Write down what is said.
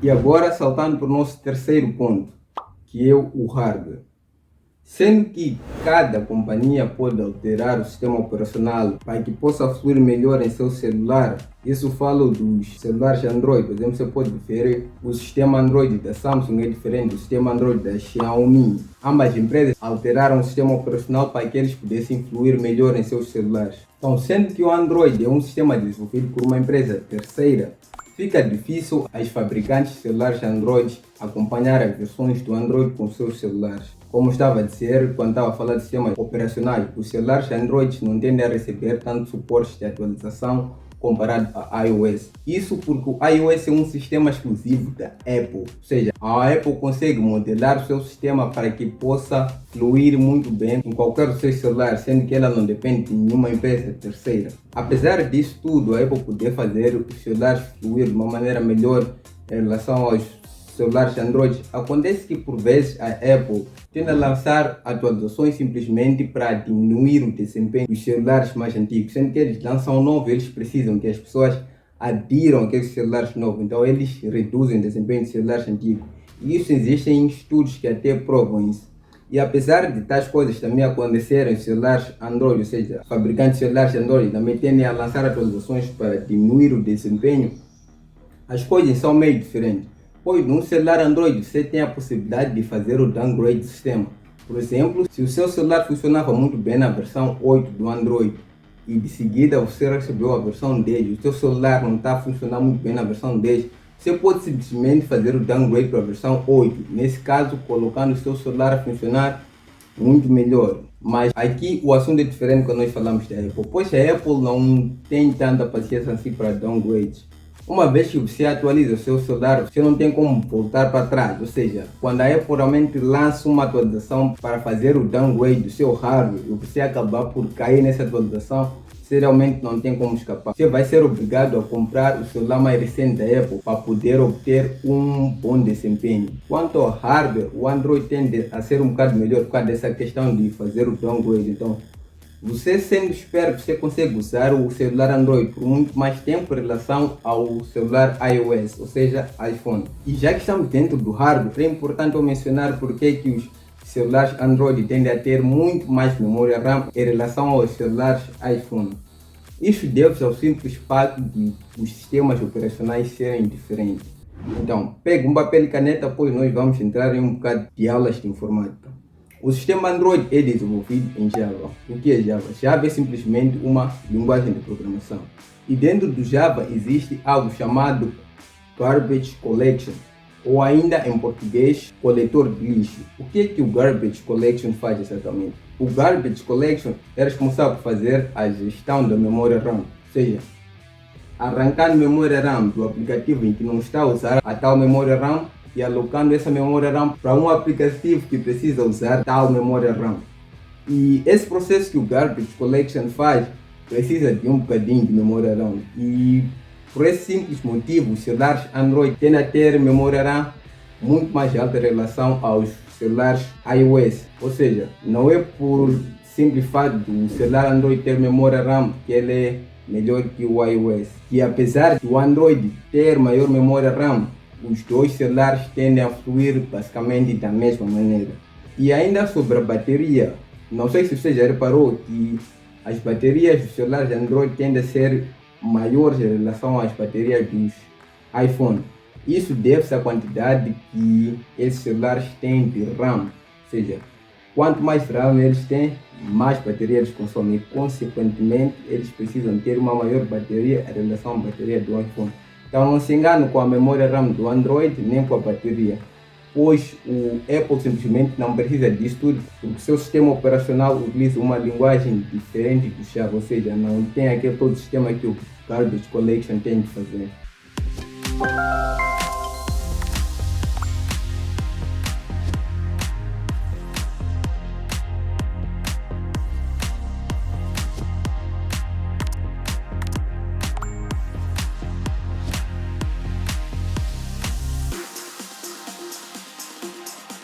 E agora saltando para o nosso terceiro ponto, que é o hardware. Sendo que cada companhia pode alterar o sistema operacional para que possa fluir melhor em seu celular. Isso falo dos celulares Android. Por exemplo, você pode ver o sistema Android da Samsung é diferente do sistema Android da Xiaomi. Ambas empresas alteraram o sistema operacional para que eles pudessem fluir melhor em seus celulares. Então, sendo que o Android é um sistema desenvolvido por uma empresa terceira, fica difícil aos fabricantes de celulares Android acompanhar as versões do Android com seus celulares. Como estava a dizer, quando estava a falar de sistemas operacionais, os celulares Android não tendem a receber tanto suporte de atualização comparado a iOS. Isso porque o iOS é um sistema exclusivo da Apple. Ou seja, a Apple consegue modelar o seu sistema para que possa fluir muito bem em qualquer dos seus celulares, sendo que ela não depende de nenhuma empresa terceira. Apesar disso tudo, a Apple poder fazer os celulares fluir de uma maneira melhor em relação aos celulares Android, acontece que por vezes a Apple tende a lançar atualizações simplesmente para diminuir o desempenho dos celulares mais antigos, sendo que eles lançam novo, eles precisam que as pessoas adiram aqueles celulares novos, então eles reduzem o desempenho dos celulares antigos. E isso existem estudos que até provam isso. E apesar de tais coisas também acontecerem, os celulares Android, ou seja, fabricantes de celulares Android também tendem a lançar atualizações para diminuir o desempenho, as coisas são meio diferentes. Pois num celular Android você tem a possibilidade de fazer o downgrade do sistema. Por exemplo, se o seu celular funcionava muito bem na versão 8 do Android e de seguida você recebeu a versão 10, o seu celular não está funcionando muito bem na versão 10, você pode simplesmente fazer o downgrade para a versão 8. Nesse caso, colocando o seu celular a funcionar muito melhor. Mas aqui o assunto é diferente quando nós falamos da Apple, pois a Apple não tem tanta paciência assim para downgrades. Uma vez que você atualiza o seu celular, você não tem como voltar para trás. Ou seja, quando a Apple realmente lança uma atualização para fazer o downgrade do seu hardware e você acabar por cair nessa atualização, você realmente não tem como escapar. Você vai ser obrigado a comprar o celular mais recente da Apple para poder obter um bom desempenho. Quanto ao hardware, o Android tende a ser um bocado melhor por causa dessa questão de fazer o downgrade. Então, você sendo esperto, você consegue usar o celular Android por muito mais tempo em relação ao celular iOS, ou seja, iPhone. E já que estamos dentro do hardware, é importante eu mencionar porque que os celulares Android tendem a ter muito mais memória RAM em relação aos celulares iPhone. Isso deve-se ao simples fato de os sistemas operacionais serem diferentes. Então, pegue um papel e caneta, pois nós vamos entrar em um bocado de aulas de informática. O sistema Android é desenvolvido em Java. O que é Java? Java é simplesmente uma linguagem de programação. E dentro do Java existe algo chamado Garbage Collection, ou ainda em português, coletor de lixo. O que o Garbage Collection faz exatamente? O Garbage Collection é responsável por fazer a gestão da memória RAM, ou seja, arrancando memória RAM do aplicativo em que não está a usar a tal memória RAM e alocando essa memória RAM para um aplicativo que precisa usar tal memória RAM. E esse processo que o Garbage Collection faz precisa de um bocadinho de memória RAM. E por esse simples motivo, os celulares Android tendem a ter memória RAM muito mais alta em relação aos celulares iOS. Ou seja, não é por simples fato do celular Android ter memória RAM que ele é melhor que o iOS. E apesar do Android ter maior memória RAM, os dois celulares tendem a fluir basicamente da mesma maneira. E ainda sobre a bateria, não sei se você já reparou que as baterias dos celulares Android tendem a ser maiores em relação às baterias dos iPhone. Isso deve-se à quantidade que esses celulares têm de RAM, ou seja, quanto mais RAM eles têm, mais bateria eles consomem. Consequentemente, eles precisam ter uma maior bateria em relação à bateria do iPhone. Então não se engane com a memória RAM do Android nem com a bateria, pois o Apple simplesmente não precisa disso tudo, porque seu sistema operacional utiliza uma linguagem diferente do Java, ou seja, não tem aquele todo sistema que o Garbage Collection tem de fazer.